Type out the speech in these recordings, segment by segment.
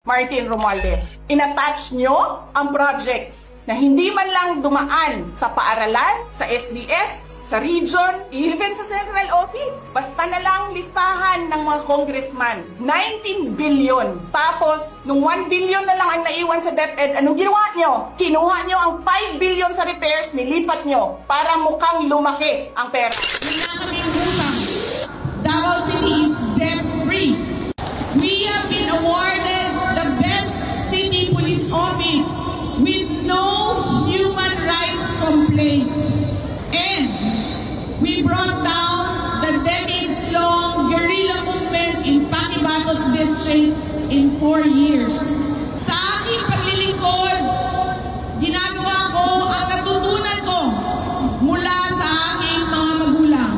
Martin Romualdez, inattach nyo ang projects na hindi man lang dumaan sa paaralan, sa SDS, sa region, even sa central office. Basta na lang listahan ng mga congressman. 19 billion. Tapos, nung 1 billion na lang ang naiwan sa DepEd, anong ginawa nyo? Kinuha nyo ang 5 billion sa repairs, nilipat nyo para mukhang lumaki ang pera. Wala kaming utang. Davao City is debt-free. We have been awarded the best city police office with no human rights complaint. And we brought down the decades-long guerrilla movement in Pakibatot District in 4 years. Sa aking paglilingkod, ginagawa ko ang natutunan ko mula sa aking mga magulang.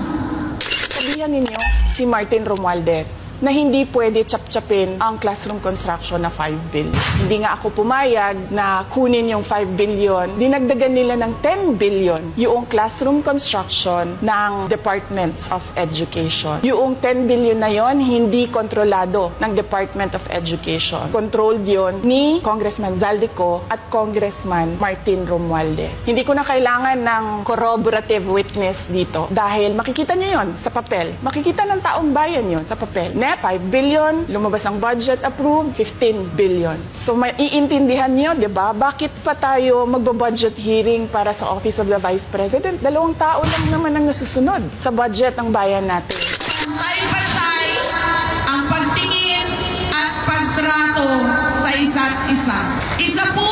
Sabihan ninyo si Martin Romualdez na hindi pwede chap-chapin ang classroom construction na 5 billion. Hindi nga ako pumayag na kunin yung 5 billion. Dinagdagan nila ng 10 billion yung classroom construction ng Department of Education. Yung 10 billion na yon hindi kontrolado ng Department of Education. Controlled yon ni Congressman Zaldico at Congressman Martin Romualdez. Hindi ko na kailangan ng corroborative witness dito dahil makikita nyo yon sa papel. Makikita ng taong bayan yon sa papel. 5 billion, lumabas ang budget approved, 15 billion. So maiintindihan niyo, 'di ba? Bakit pa tayo magbo-budget hearing para sa Office of the Vice President? 2 tao lang naman ang nasusunod sa budget ng bayan natin. Pantay-pantay ang pagtingin at pagtrato sa isa't isa. Isa po